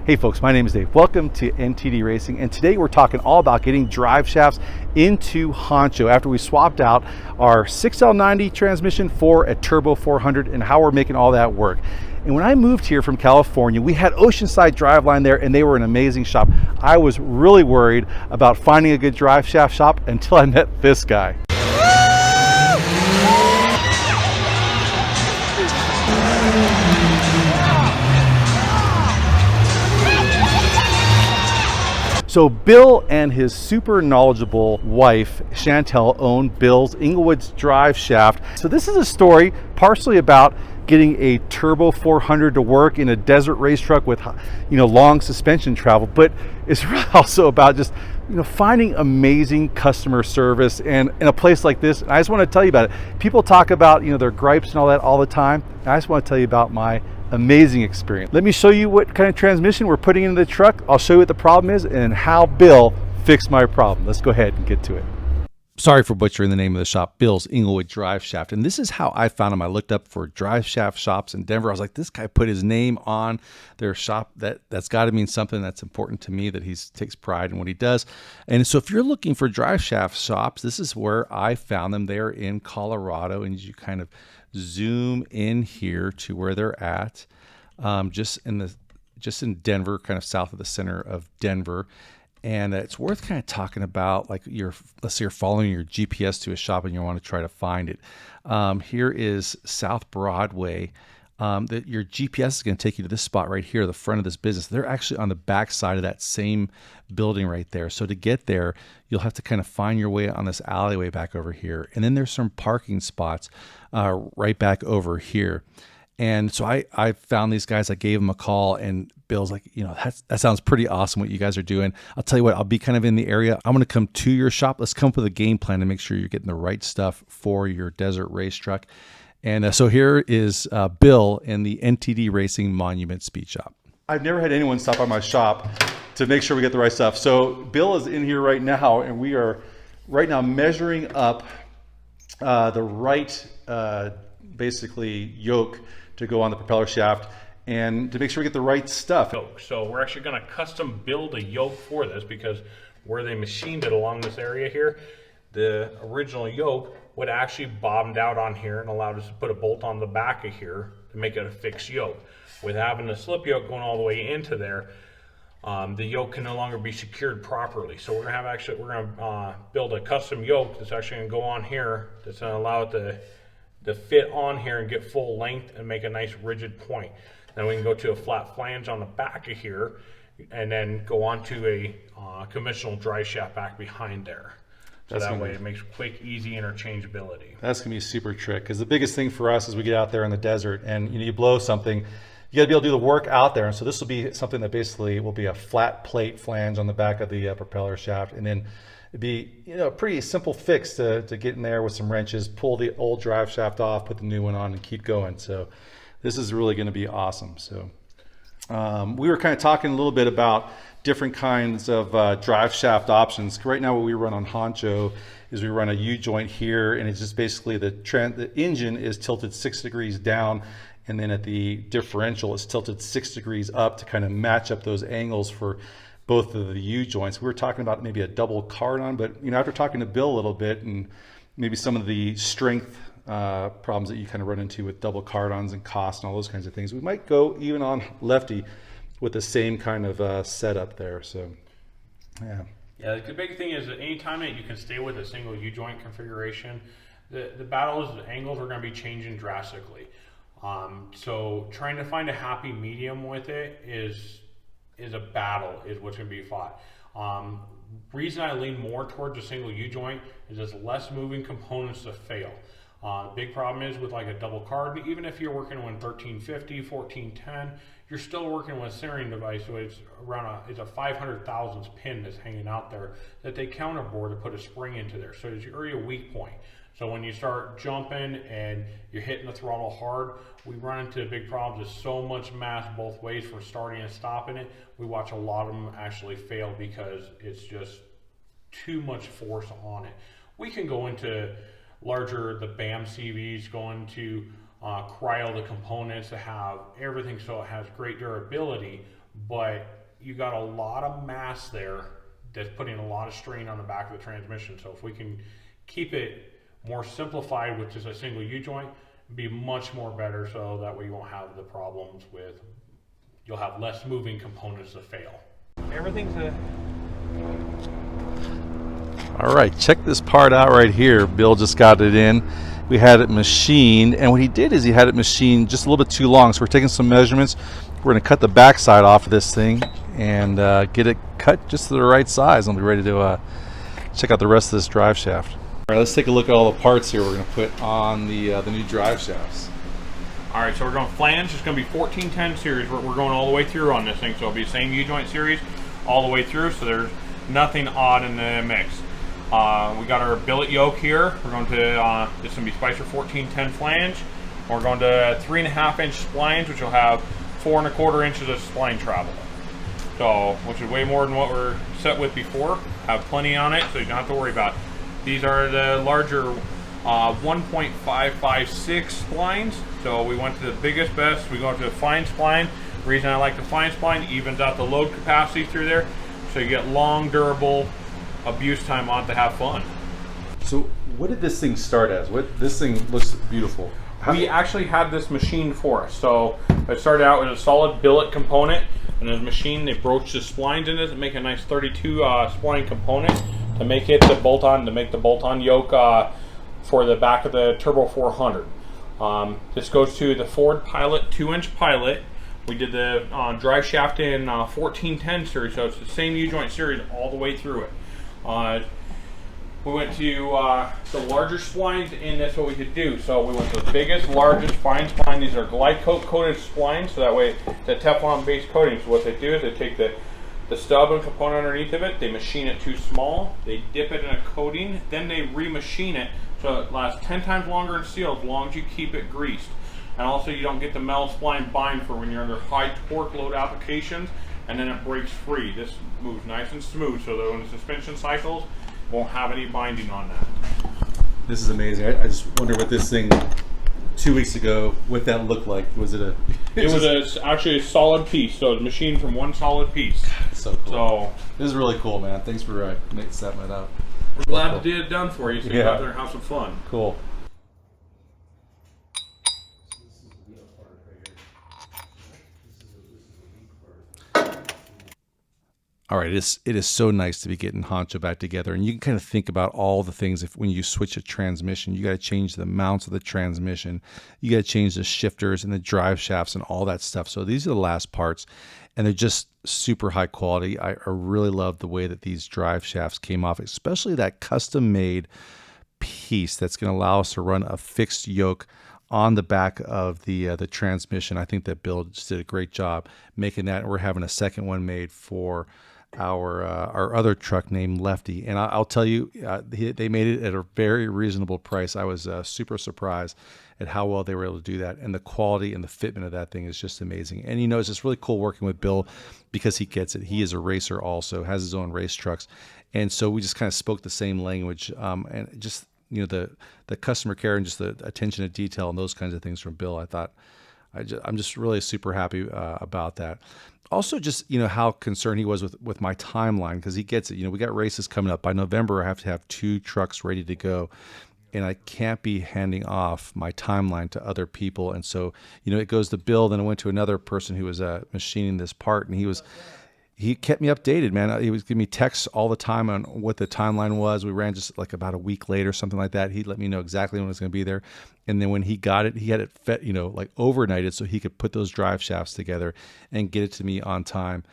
Hey folks, my name is Dave. Welcome to NTD Racing, and today we're talking all about getting drive shafts into HONCHO after we swapped out our 6L90 transmission for a Turbo 400 and how we're making all that work. And when I moved here from California, we had Oceanside Driveline there and they were an amazing shop. I was really worried about finding a good drive shaft shop until I met this guy. So Bill and his super knowledgeable wife, Chantel, own Bill's Englewood Driveshaft. So this is a story partially about getting a Turbo 400 to work in a desert race truck with, long suspension travel, but it's really also about just, finding amazing customer service and in a place like this. And I just want to tell you about it. People talk about, their gripes and all that all the time. And I just want to tell you about my amazing experience. Let me show you what kind of transmission we're putting into the truck. I'll show you what the problem is and how Bill fixed my problem. Let's go ahead and get to it. Sorry for butchering the name of the shop, Bill's Englewood Driveshaft. And this is how I found him. I looked up for drive shaft shops in Denver. I was like, this guy put his name on their shop. That's got to mean something that's important to me, that he takes pride in what he does. And so if you're looking for drive shaft shops, this is where I found them. They're in Colorado, and you kind of zoom in here to where they're at, just in Denver, kind of south of the center of Denver. And it's worth kind of talking about, like, let's say you're following your GPS to a shop and you want to try to find it. Here is South Broadway. Your GPS is going to take you to this spot right here, the front of this business. They're actually on the back side of that same building right there. So to get there, you'll have to kind of find your way on this alleyway back over here. And then there's some parking spots right back over here. And so I found these guys. I gave them a call, and Bill's like, that sounds pretty awesome what you guys are doing. I'll tell you what, I'll be kind of in the area. I'm going to come to your shop. Let's come up with a game plan to make sure you're getting the right stuff for your desert race truck. And so here is Bill in the NTD Racing Monument Speed Shop. I've never had anyone stop by my shop to make sure we get the right stuff. So Bill is in here right now, and we are right now measuring up the right, basically, yoke to go on the propeller shaft and to make sure we get the right stuff. So we're actually going to custom build a yoke for this, because where they machined it along this area here, the original yoke would actually bottomed out on here and allowed us to put a bolt on the back of here to make it a fixed yoke. With having the slip yoke going all the way into there, the yoke can no longer be secured properly. So we're going to build a custom yoke that's actually going to go on here, that's going to allow it to fit on here and get full length and make a nice rigid point. Then we can go to a flat flange on the back of here and then go on to a conventional drive shaft back behind there. So that way it makes quick, easy interchangeability. That's gonna be a super trick, because the biggest thing for us is we get out there in the desert and you blow something, you gotta be able to do the work out there. And so this will be something that basically will be a flat plate flange on the back of the propeller shaft, and then it'd be a pretty simple fix to get in there with some wrenches, pull the old drive shaft off, put the new one on, and keep going. So this is really going to be awesome. So we were kind of talking a little bit about different kinds of drive shaft options. Right now what we run on HONCHO is we run a Ujoint here, and it's just basically the engine is tilted 6 degrees down, and then at the differential it's tilted 6 degrees up to kind of match up those angles for both of the U-joints. We were talking about maybe a double card-on, but after talking to Bill a little bit and maybe some of the strength problems that you kind of run into with double card-ons and cost and all those kinds of things, we might go even on lefty with the same kind of setup there. So yeah, the big thing is that anytime that you can stay with a single U-joint configuration, the battles, the angles are going to be changing drastically. So trying to find a happy medium with it is a battle, is what's going to be fought. Reason I lean more towards a single U-joint is there's less moving components to fail. Big problem is with like a double card, even if you're working with 1350, 1410, you're still working with a centering device, so it's a 500 thousandths pin that's hanging out there that they counterbore to put a spring into there. So it's already a weak point. So when you start jumping and you're hitting the throttle hard, we run into big problems. There's so much mass both ways for starting and stopping it. We watch a lot of them actually fail because it's just too much force on it. We can go into the BAM CVs, going to cryo the components to have everything so it has great durability, but you got a lot of mass there that's putting a lot of strain on the back of the transmission. So if we can keep it more simplified with just a single U-joint, it'd be much more better, so that way you won't have the problems with, you'll have less moving components to fail. Everything's a... All right, check this part out right here. Bill just got it in. We had it machined, and what he did is he had it machined just a little bit too long. So we're taking some measurements. We're going to cut the back side off of this thing and get it cut just to the right size. I'll be ready to check out the rest of this drive shaft. All right, let's take a look at all the parts here we're going to put on the new drive shafts. All right, so we're going flange. It's going to be 1410 series. We're going all the way through on this thing, so it'll be the same U-joint series all the way through, so there's nothing odd in the mix. We got our billet yoke here. We're going to, this is going to be Spicer 1410 flange. We're going to 3.5 inch splines, which will have 4 1/4 inches of spline travel. So, which is way more than what we're set with before. Have plenty on it, so you don't have to worry about it. These are the larger 1.556 splines. So we went to the biggest, best. We go to the fine spline. The reason I like the fine spline, evens out the load capacity through there, so you get long, durable abuse time on to have fun. So what did this thing start as? This thing looks beautiful. We actually had this machined for us. So it started out with a solid billet component, and as machined, they broached the splines in it to make a nice 32 spline component to make it the bolt-on, to make the bolt-on yoke for the back of the Turbo 400. This goes to the Ford Pilot 2-inch Pilot. We did the Driveshaft in 1410 series, so it's the same U-joint series all the way through it. We went to the larger splines, and that's what we could do. So we went to the biggest, largest fine spline. These are glide coat coated splines, so that way it's a Teflon based coating. So what they do is they take the stub and component underneath of it, they machine it too small, they dip it in a coating, then they remachine it so it lasts 10 times longer in steel as long as you keep it greased. And also you don't get the metal spline bind for when you're under high torque load applications, and then it breaks free. This moves nice and smooth so that when the suspension cycles, won't have any binding on that. This is amazing. I just wonder what this thing 2 weeks ago, what that looked like. Was it a... It was actually a solid piece, so it was machined from one solid piece. So cool. So this is really cool, man. Thanks for setting that up. We're glad to get it done for you, so you go out there and have some fun. Cool. All right, it is so nice to be getting Honcho back together, and you can kind of think about all the things. When you switch a transmission, you got to change the mounts of the transmission, you got to change the shifters and the drive shafts and all that stuff. So these are the last parts, and they're just super high quality. I really love the way that these drive shafts came off, especially that custom-made piece that's going to allow us to run a fixed yoke on the back of the transmission. I think that Bill just did a great job making that. We're having a second one made for our other truck named Lefty, and I'll tell you, they made it at a very reasonable price. I was super surprised at how well they were able to do that, and the quality and the fitment of that thing is just amazing. And it's just really cool working with Bill because he gets it. He is a racer, also has his own race trucks, and so we just kind of spoke the same language, and just the customer care and just the attention to detail and those kinds of things from Bill. I'm just really super happy about that. Also, just how concerned he was with my timeline, because he gets it. We got races coming up. By November, I have to have 2 trucks ready to go, and I can't be handing off my timeline to other people. And so, it goes to Bill. Then I went to another person who was machining this part, and he kept me updated, man. He was giving me texts all the time on what the timeline was. We ran just like about a week late or something like that. He let me know exactly when it was going to be there. And then when he got it, he had it fed, like overnighted, so he could put those drive shafts together and get it to me on time.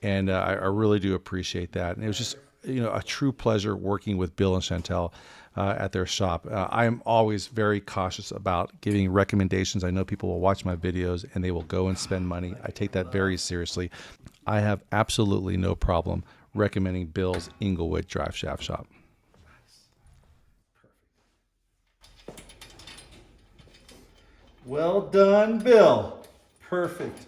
And I really do appreciate that. And it was just, a true pleasure working with Bill and Chantel at their shop. I am always very cautious about giving recommendations. I know people will watch my videos and they will go and spend money. I take that very seriously. I have absolutely no problem recommending Bill's Englewood Driveshaft shop. Well done, Bill. Perfect.